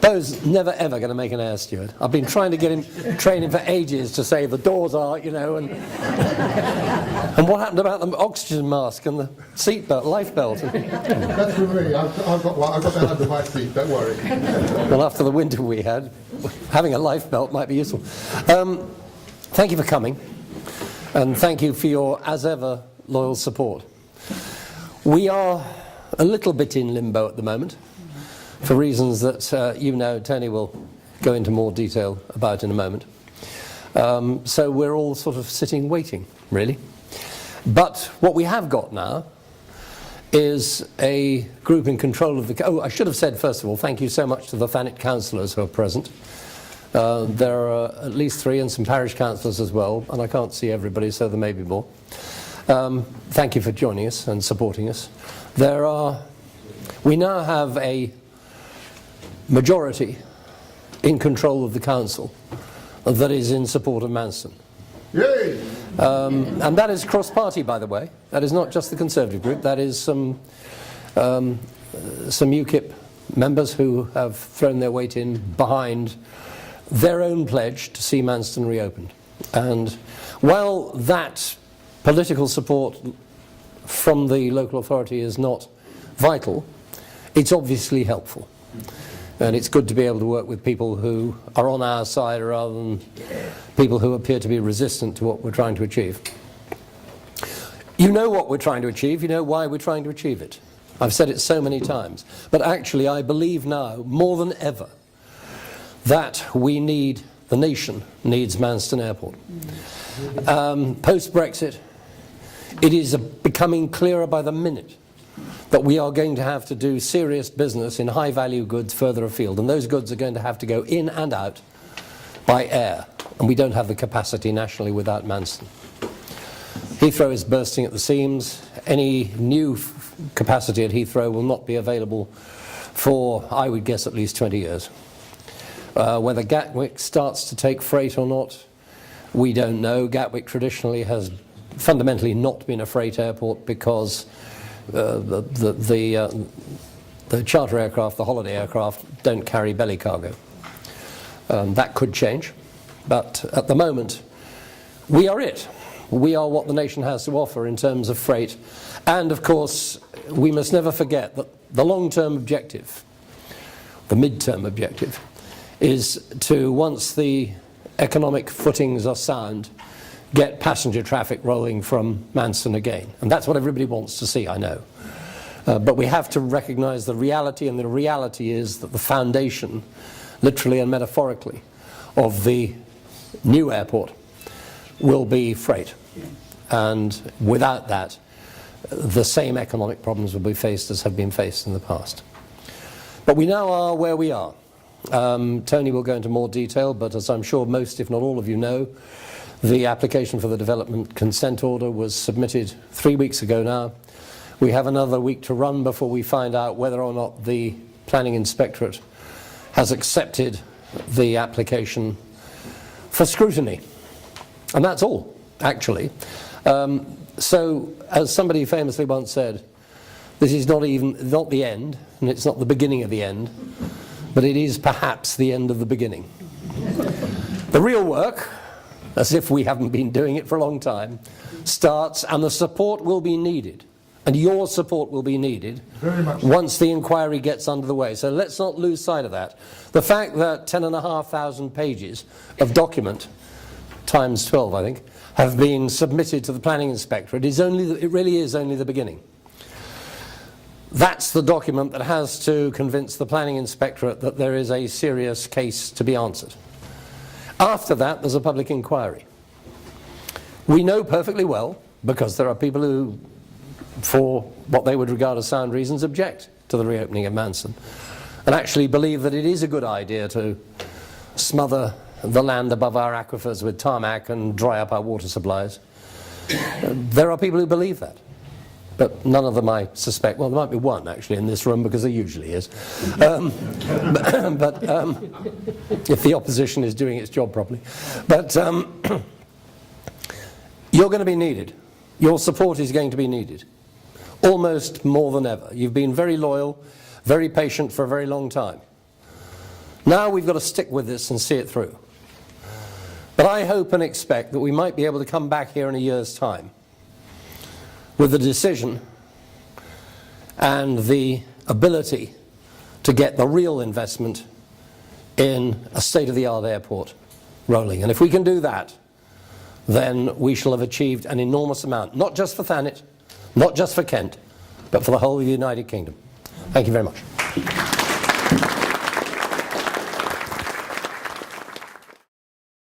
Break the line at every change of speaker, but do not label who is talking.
Bo's never ever going to make an air steward. I've been trying to get him training for ages to say the doors are, you know, and and what happened about the oxygen mask and the seat belt, life belt.
That's for me. I've got one. I've got that under my seat. Don't worry.
Well, after the winter we had, having a life belt might be useful. Thank you for coming, and thank you for your, as ever, loyal support. We are a little bit in limbo at the moment, for reasons that you know Tony will go into more detail about in a moment. So we're all sort of sitting waiting, really. But what we have got now is a group in control of the... Oh, I should have said, first of all, thank you so much to the Thanet councillors who are present. There are at least 3 and some parish councillors as well, and I can't see everybody, so there may be more. Thank you for joining us and supporting us. We now have a majority in control of the council that is in support of Manston.
Yay!
And that is cross-party, by the way. That is not just the Conservative group. That is some UKIP members who have thrown their weight in behind their own pledge to see Manston reopened. And while that political support from the local authority is not vital, it's obviously helpful. And it's good to be able to work with people who are on our side rather than people who appear to be resistant to what we're trying to achieve. You know what we're trying to achieve, you know why we're trying to achieve it. I've said it so many times. But actually I believe now, more than ever, that the nation needs Manston Airport. Post-Brexit, it is becoming clearer by the minute that we are going to have to do serious business in high-value goods further afield, and those goods are going to have to go in and out by air, and we don't have the capacity nationally without Manston. Heathrow is bursting at the seams. Any new capacity at Heathrow will not be available for, I would guess, at least 20 years. Whether Gatwick starts to take freight or not, we don't know. Gatwick traditionally has fundamentally not been a freight airport because the charter aircraft, the holiday aircraft, don't carry belly cargo. That could change, but at the moment we are it. We are what the nation has to offer in terms of freight, and of course we must never forget that the long-term objective, the mid-term objective, is to, once the economic footings are sound, get passenger traffic rolling from Manston again. And that's what everybody wants to see, I know. But we have to recognise the reality, and the reality is that the foundation, literally and metaphorically, of the new airport will be freight. And without that, the same economic problems will be faced as have been faced in the past. But we now are where we are. Tony will go into more detail, but as I'm sure most, if not all of you know, the application for the development consent order was submitted 3 weeks ago now. We have another week to run before we find out whether or not the Planning Inspectorate has accepted the application for scrutiny. And that's all, actually. So, as somebody famously once said, this is not the end, and it's not the beginning of the end, but it is perhaps the end of the beginning. The real work, as if we haven't been doing it for a long time, starts, and the support will be needed, and your support will be needed once the inquiry gets under the way. So let's not lose sight of that. The fact that 10,500 pages of document, times 12 I think, have been submitted to the Planning Inspectorate it really is only the beginning. That's the document that has to convince the Planning Inspectorate that there is a serious case to be answered. After that, there's a public inquiry. We know perfectly well, because there are people who, for what they would regard as sound reasons, object to the reopening of Manston, and actually believe that it is a good idea to smother the land above our aquifers with tarmac and dry up our water supplies. There are people who believe that. But none of them, I suspect, well, there might be one actually in this room, because there usually is. But if the opposition is doing its job properly. But you're going to be needed. Your support is going to be needed, almost more than ever. You've been very loyal, very patient for a very long time. Now we've got to stick with this and see it through. But I hope and expect that we might be able to come back here in a year's time with a decision and the ability to get the real investment in a state-of-the-art airport rolling. And if we can do that, then we shall have achieved an enormous amount, not just for Thanet, not just for Kent, but for the whole of the United Kingdom. Thank you very much.